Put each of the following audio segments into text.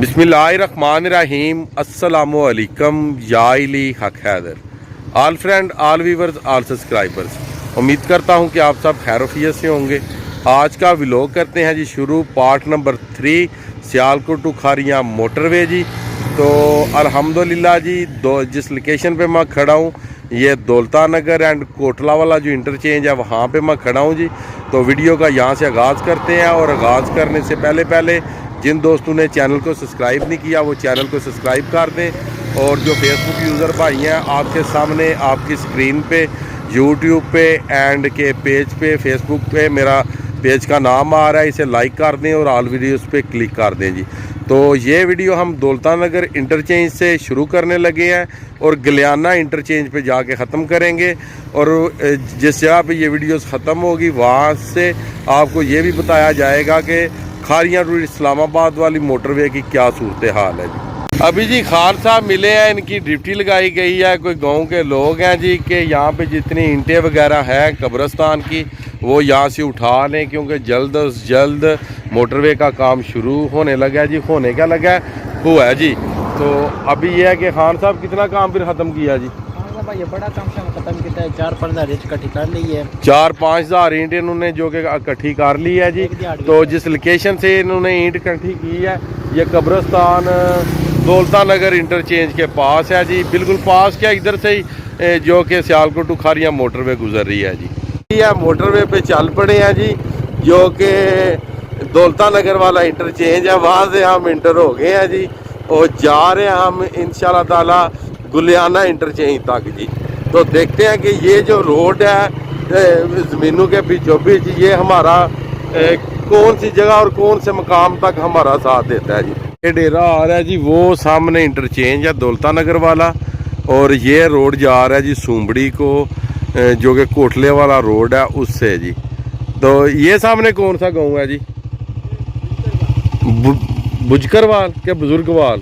बिस्मिल्लाहिर्रहमानिर्रहीम अस्सलामुअलैकुम या इली हक Haider. All friend, all viewers, all subscribers, उम्मीद करता हूं कि आप सब खैरियत से होंगे। आज का व्लॉग करते हैं जी शुरू, part number 3 Sialkot to Kharian motorway जी। तो अल्हम्दुलिल्लाह जी, जिस लोकेशन पे मैं खड़ा हूँ ये दौलता नगर एंड कोटला वाला जो इंटरचेंज है वहाँ पे मैं खड़ा हूँ जी। तो वीडियो का यहाँ से आगाज़ करते हैं, और आगाज़ करने से पहले जिन दोस्तों ने चैनल को सब्सक्राइब नहीं किया वो चैनल को सब्सक्राइब कर दें। और जो फेसबुक यूज़र भाई हैं आपके सामने आपकी स्क्रीन पे यूट्यूब पे एंड के पेज पे फेसबुक पे मेरा पेज का नाम आ रहा है, इसे लाइक कर दें और ऑल वीडियोस पे क्लिक कर दें जी। तो ये वीडियो हम दौलता नगर इंटरचेंज से शुरू करने लगे हैं और गलियाना इंटरचेंज पे जाके ख़त्म करेंगे। और जिस जगह पे ये वीडियोस ख़त्म होगी वहाँ से आपको ये भी बताया जाएगा कि खारियां टू इस्लामाबाद वाली मोटरवे की क्या सूरत हाल है जी। अभी जी खान साहब मिले हैं, इनकी ड्यूटी लगाई गई है। कोई गांव के लोग हैं जी कि यहाँ पे जितनी ईंटें वगैरह हैं कब्रिस्तान की वो यहाँ से उठा लें, क्योंकि जल्द से जल्द मोटरवे का काम शुरू होने लगा है जी। होने क्या लगा हुआ है जी। तो अभी ये है कि खान साहब कितना काम फिर ख़त्म किया जी? ये बड़ा काम खत्म किया है, 4-5 हज़ार ईंट इकट्ठी कर ली है। 4-5 हज़ार ईंट इन्होंने जो कि इकट्ठी कर ली है जी। तो जिस लोकेशन से इन्होंने ईंट इकट्ठी की है ये कब्रिस्तान दौलता नगर इंटरचेंज के पास है जी, बिल्कुल पास क्या इधर से ही जो कि सियालकोट टू खारियां मोटरवे गुजर रही है जी। यह मोटरवे पे चल पड़े हैं जी, जो कि दौलता नगर वाला इंटरचेंज है, वहाँ से हम इंटर हो गए हैं जी और जा रहे हैं हम इंशाल्लाह ताला गुलियाना इंटरचेंज तक जी। तो देखते हैं कि ये जो रोड है ज़मीनों के बीचों बीच ये हमारा कौन सी जगह और कौन से मकाम तक हमारा साथ देता है जी। ये डेरा आ रहा है जी, वो सामने इंटरचेंज है दौलता नगर वाला, और ये रोड जा रहा है जी सूंबड़ी को, जो कि कोटले वाला रोड है उससे जी। तो ये सामने कौन सा गाँव है जी? बुजकरवाल क्या बुजुर्गवाल?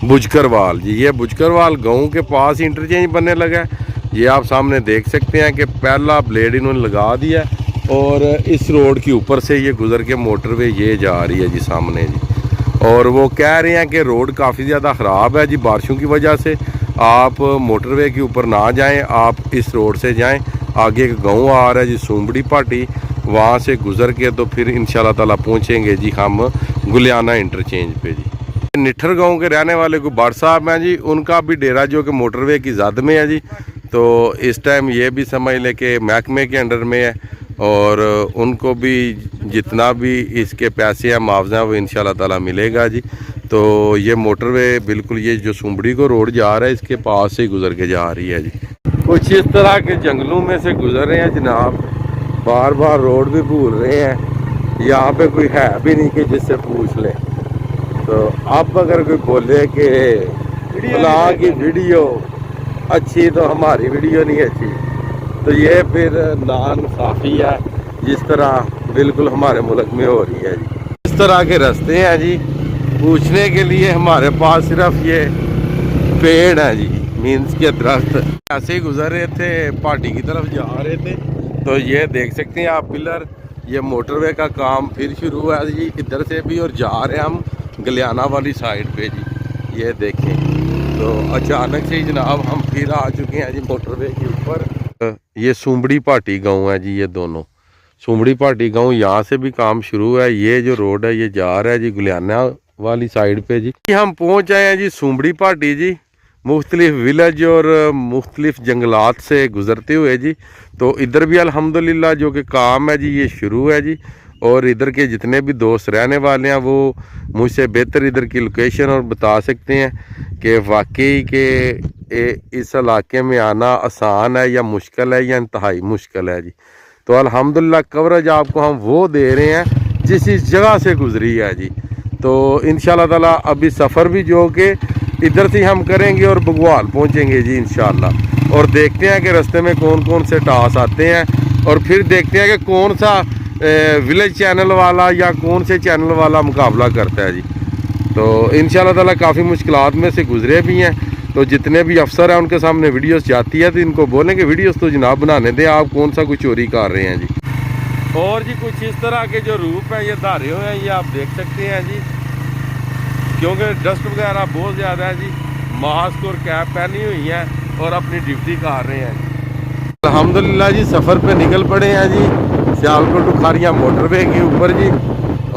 बुजकरवाल जी। ये बुजकरवाल गांव के पास इंटरचेंज बनने लगा है। ये आप सामने देख सकते हैं कि पहला ब्लेड इन्होंने लगा दिया और इस रोड के ऊपर से ये गुजर के मोटरवे ये जा रही है जी सामने जी। और वो कह रहे हैं कि रोड काफ़ी ज़्यादा ख़राब है जी, बारिशों की वजह से आप मोटरवे के ऊपर ना जाएं, आप इस रोड से जाएं। आगे एक गाँव आ रहा है जी सूंबड़ी पाटी, वहाँ से गुजर के तो फिर इंशाल्लाह ताला पहुँचेंगे जी हम गुलियाना इंटरचेंज पे जी। निठर गांव के रहने वाले को बाड़ साहब हैं जी, उनका भी डेरा जो कि मोटरवे की ज़द में है जी। तो इस टाइम ये भी समझ लें कि महकमे के अंडर में है, और उनको भी जितना भी इसके पैसे हैं मुआवजा वो इंशाल्लाह ताला मिलेगा जी। तो ये मोटरवे बिल्कुल ये जो सूंबड़ी को रोड जा रहा है इसके पास से गुजर के जा रही है जी। कुछ इस तरह के जंगलों में से गुजर रहे हैं जनाब, बार बार रोड भी भूल रहे हैं। यहाँ पे कोई है भी नहीं कि जिससे पूछ लें। तो आप अगर कोई बोले कि फलां की वीडियो अच्छी तो हमारी वीडियो नहीं अच्छी, तो ये फिर नाइंसाफ़ी है जिस तरह बिल्कुल हमारे मुल्क में हो रही है जी। इस तरह के रास्ते हैं जी, पूछने के लिए हमारे पास सिर्फ ये पेड़ है जी, मीन्स के दरख्त। ऐसे ही गुजर रहे थे पहाड़ी की तरफ जा रहे थे, तो ये देख सकते हैं आप पिलर, ये मोटरवे का काम फिर शुरू हुआ है जी इधर से भी, और जा रहे हैं हम गलियाना वाली साइड पे जी। ये देखें तो अचानक से ही जनाब हम फिर आ चुके हैं जी मोटरवे के ऊपर। ये सूंबड़ी पाटी गांव है जी, ये दोनों सूंबड़ी पाटी गांव, यहाँ से भी काम शुरू है। ये जो रोड है ये जा रहा है जी गुलियाना वाली साइड पे जी। हम पहुँच आए हैं जी सूंबड़ी पाटी जी, मुख्तलिफ विलेज और मुख्तलिफ जंगलात से गुज़रते हुए जी। तो इधर भी अल्हम्दुलिल्लाह जो कि काम है जी ये शुरू है जी। और इधर के जितने भी दोस्त रहने वाले हैं वो मुझसे बेहतर इधर की लोकेशन और बता सकते हैं कि वाकई के इस इलाके में आना आसान है या मुश्किल है या इंतहाई मुश्किल है जी। तो अल्हम्दुलिल्लाह कवरेज आपको हम वो दे रहे हैं जिस इस जगह से गुजरी है जी। तो इंशाल्लाह ताला अभी सफ़र भी जो कि इधर से हम करेंगे और बगवाल पहुँचेंगे जी इंशाल्लाह। और देखते हैं कि रास्ते में कौन कौन से टास आते हैं, और फिर देखते हैं कि कौन सा विलेज चैनल वाला या कौन से चैनल वाला मुकाबला करता है जी। तो इंशाल्लाह ताला काफ़ी मुश्किलात में से गुजरे भी हैं। तो जितने भी अफसर हैं उनके सामने वीडियोस जाती है तो इनको बोलेंगे वीडियोस तो जनाब बनाने दें, आप कौन सा कुछ चोरी कर रहे हैं जी। और जी कुछ इस तरह के जो रूप हैं ये धारे हुए हैं, ये आप देख सकते हैं जी। क्योंकि डस्ट वगैरह बहुत ज़्यादा है जी। मास्क और कैप पहनी हुई है और अपनी ड्यूटी कर रहे हैं। अल्हम्दुलिल्लाह जी सफ़र पे निकल पड़े हैं जी सियालकोट टुखारिया मोटरवे के ऊपर जी।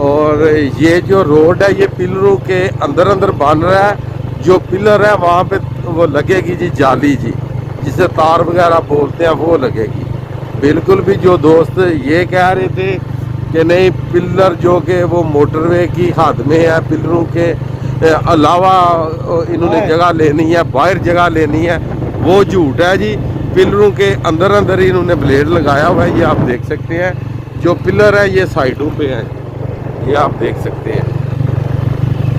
और ये जो रोड है ये पिलरों के अंदर अंदर बन रहा है। जो पिलर है वहाँ पे वो लगेगी जी जाली जी, जिसे तार वगैरह बोलते हैं, वो लगेगी। बिल्कुल भी जो दोस्त ये कह रहे थे कि नहीं पिलर जो कि वो मोटरवे की हद में है, पिलरों के अलावा इन्होंने जगह लेनी है, बाहर जगह लेनी है, वो झूठ है जी। पिलरों के अंदर अंदर ही इन्होंने ब्लेड लगाया हुआ है, ये आप देख सकते हैं। जो पिलर है ये साइडों पे है, ये आप देख सकते हैं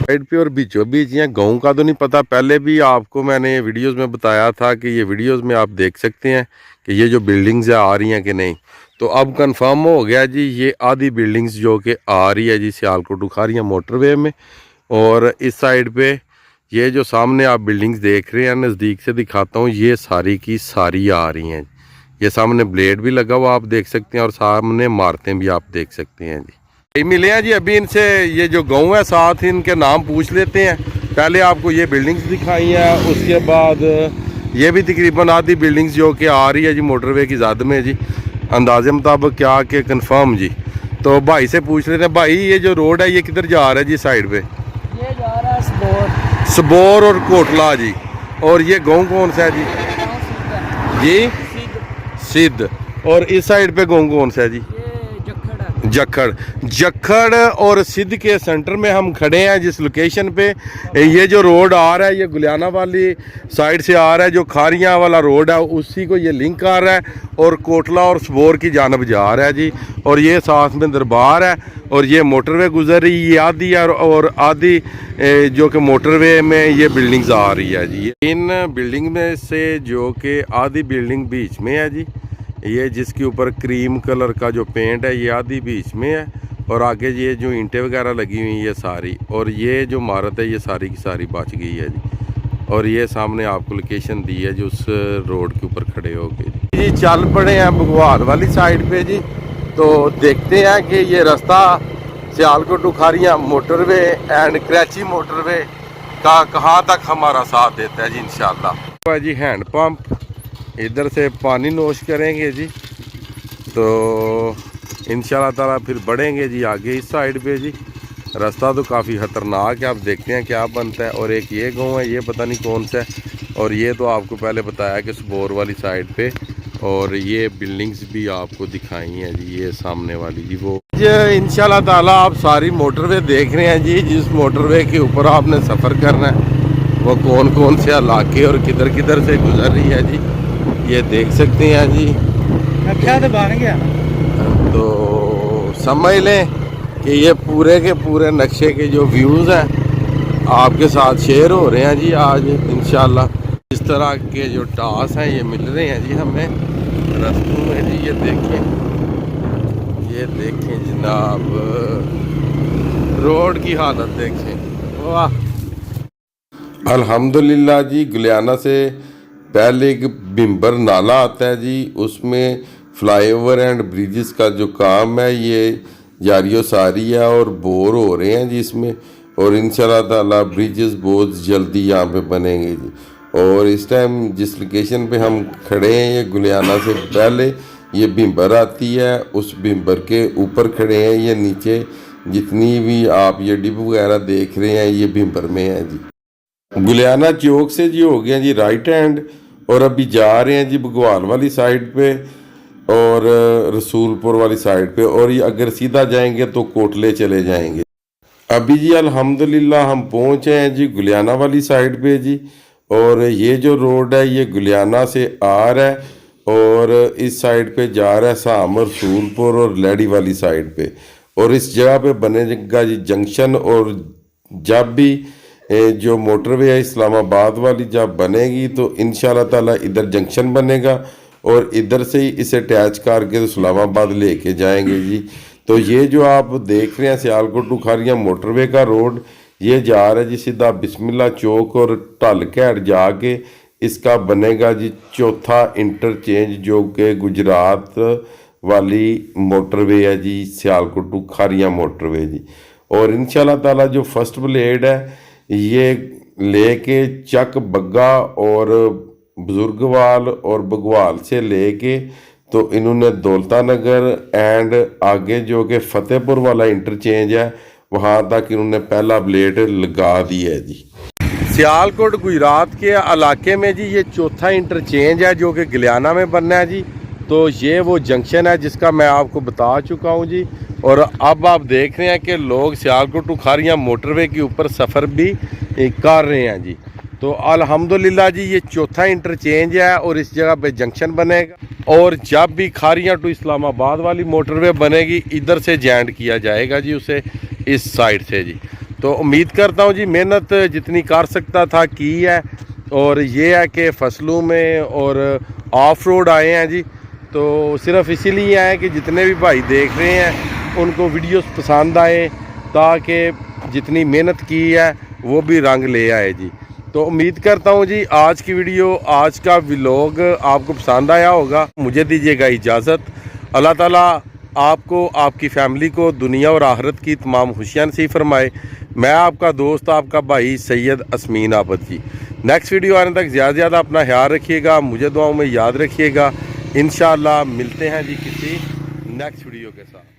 साइड पे और बीचों बीच। यहाँ गाँव का तो नहीं पता, पहले भी आपको मैंने वीडियोस में बताया था कि ये वीडियोस में आप देख सकते हैं कि ये जो बिल्डिंग्स आ रही हैं कि नहीं। तो अब कंफर्म हो गया जी, ये आधी बिल्डिंग्स जो कि आ रही है जी सियालकोट टुखारिया मोटरवे में। और इस साइड पे ये जो सामने आप बिल्डिंग्स देख रहे हैं, नज़दीक से दिखाता हूँ, ये सारी की सारी आ रही हैं। ये सामने ब्लेड भी लगा हुआ आप देख सकते हैं और सामने इमारतें भी आप देख सकते हैं जी। मिले हैं जी अभी इनसे, ये जो गांव है साथ इनके नाम पूछ लेते हैं। पहले आपको ये बिल्डिंग्स दिखाई है, उसके बाद ये भी तकरीबन आधी बिल्डिंग्स जो कि आ रही है जी मोटरवे की ज़द में जी, अंदाजे मुताबिक क्या कि कंफर्म जी। तो भाई से पूछ लेते हैं, भाई ये जो रोड है ये किधर जा रहा है जी साइड पे? ये जा रहा है सबोर। सबोर और कोटला जी। और ये गाँव कौन सा है जी? जी सिद्ध। और इस साइड पे गाँव कौन सा है जी? जखड़। जखड़ और सिद्ध के सेंटर में हम खड़े हैं जिस लोकेशन पे। ये जो रोड आ रहा है ये गुलियाना वाली साइड से आ रहा है, जो खारियाँ वाला रोड है उसी को ये लिंक कर रहा है और कोटला और सबोर की जानब जा रहा है जी। और ये साथ में दरबार है और ये मोटरवे गुजर रही है, ये आधी है और आधी जो कि मोटरवे में ये बिल्डिंग्स आ रही है जी। इन बिल्डिंग में से जो कि आधी बिल्डिंग बीच में है जी, ये जिसके ऊपर क्रीम कलर का जो पेंट है ये आधी बीच में है और आगे ये जो ईंटें वगैरह लगी हुई हैं ये सारी, और ये जो इमारत है ये सारी की सारी बच गई है जी। और ये सामने आपको लोकेशन दी है जो उस रोड के ऊपर खड़े हो गए जी। चल पड़े हैं बघवाल वाली साइड पे जी। तो देखते हैं कि ये रास्ता सियालकोट टुखारिया मोटरवे एंड कराची मोटरवे का कहाँ तक हमारा साथ देता है जी इंशाल्लाह। जी हैंड पंप, इधर से पानी नोश करेंगे जी, तो इंशाल्लाह ताला फिर बढ़ेंगे जी आगे इस साइड पे जी। रास्ता तो काफ़ी ख़तरनाक है, आप देखते हैं क्या बनता है। और एक ये गांव है, ये पता नहीं कौन सा है। और ये तो आपको पहले बताया कि सबोर वाली साइड पे। और ये बिल्डिंग्स भी आपको दिखाई हैं जी, ये सामने वाली जी वो। इंशाल्लाह ताला आप सारी मोटरवे देख रहे हैं जी। जिस मोटरवे के ऊपर आपने सफ़र करना है वो कौन कौन से इलाके और किधर किधर से गुजर रही है जी, ये देख सकते हैं जी। नक्शा तो बन गया, तो समझ लें कि ये पूरे के पूरे नक्शे के जो व्यूज़ हैं आपके साथ शेयर हो रहे हैं जी आज इंशाल्लाह। इस तरह के जो टास हैं ये मिल रहे हैं जी हमें रास्तों में जी। ये देखें जनाब, रोड की हालत देखें, वाह। अल्हम्दुलिल्लाह जी, गुलियाना से पहले एक बिम्बर नाला आता है जी, उसमें फ्लाईओवर एंड ब्रिजेस का जो काम है ये जारी सारी है और बोर हो रहे हैं जी इसमें। और इंशाल्लाह ताला ब्रिजेस बहुत जल्दी यहाँ पे बनेंगे जी। और इस टाइम जिस लोकेशन पे हम खड़े हैं ये गुलियाना से पहले ये बिम्बर आती है, उस बिम्बर के ऊपर खड़े हैं। ये नीचे जितनी भी आप ये डिप वगैरह देख रहे हैं ये बिम्बर में है जी। गुलियाना चौक से जी हो गया जी राइट हैंड, और अभी जा रहे हैं जी बघवाल वाली साइड पे और रसूलपुर वाली साइड पे। और ये अगर सीधा जाएंगे तो कोटले चले जाएंगे। अभी जी अल्हम्दुलिल्लाह हम पहुंचे हैं जी गुलियाना वाली साइड पे जी। और ये जो रोड है ये गुलियाना से आ रहा है और इस साइड पे जा रहा है साम रसूलपुर और लैडी वाली साइड पे। और इस जगह पे बनेगा जी जंक्शन। और जब भी जो मोटरवे है इस्लामाबाद वाली जब बनेगी तो इंशाल्लाह ताला इधर जंक्शन बनेगा और इधर से ही इसे अटैच करके तो इस्लामाबाद लेके जाएंगे जी। तो ये जो आप देख रहे हैं सियालकोट टुखारिया मोटरवे का रोड, ये जा रहा है जी सीधा बिस्मिल्लाह चौक और ढल कैट जाके इसका बनेगा जी चौथा इंटरचेंज जो कि गुजरात वाली मोटरवे है जी, सियालकोट टुखारिया मोटरवे जी। और इंशाल्लाह ताला जो फर्स्ट ब्लेड है ये लेके चक बग्गा और बुजुर्गवाल और बगवाल से लेके तो इन्होंने दौलता नगर एंड आगे जो कि फतेहपुर वाला इंटरचेंज है वहाँ तक इन्होंने पहला ब्लेड लगा दिया है जी। सियालकोट गुजरात के इलाके में जी ये चौथा इंटरचेंज है जो कि गलियाना में बनना है जी। तो ये वो जंक्शन है जिसका मैं आपको बता चुका हूँ जी। और अब आप देख रहे हैं कि लोग सियालकोट टू खारियाँ मोटरवे के ऊपर सफ़र भी कर रहे हैं जी। तो अल्हम्दुलिल्लाह जी ये चौथा इंटरचेंज है और इस जगह पे जंक्शन बनेगा और जब भी खारियाँ टू इस्लामाबाद वाली मोटरवे बनेगी इधर से जॉइंट किया जाएगा जी उसे इस साइड से जी। तो उम्मीद करता हूँ जी मेहनत जितनी कर सकता था की है। और ये है कि फसलों में और ऑफ रोड आए हैं जी। तो सिर्फ इसीलिए आए कि जितने भी भाई देख रहे हैं उनको वीडियोस पसंद आए ताकि जितनी मेहनत की है वो भी रंग ले आए जी। तो उम्मीद करता हूँ जी आज की वीडियो आज का व्लॉग आपको पसंद आया होगा। मुझे दीजिएगा इजाज़त। अल्लाह ताला आपको आपकी फैमिली को दुनिया और आखिरत की तमाम खुशियाँ नसीब फरमाए। मैं आपका दोस्त आपका भाई सैयद असमीन आबद जी। नेक्स्ट वीडियो आने तक ज़्यादा से ज़्यादा अपना ख्याल रखिएगा, मुझे दुआओं में याद रखिएगा। इंशाअल्लाह मिलते हैं जी किसी नेक्स्ट वीडियो के साथ।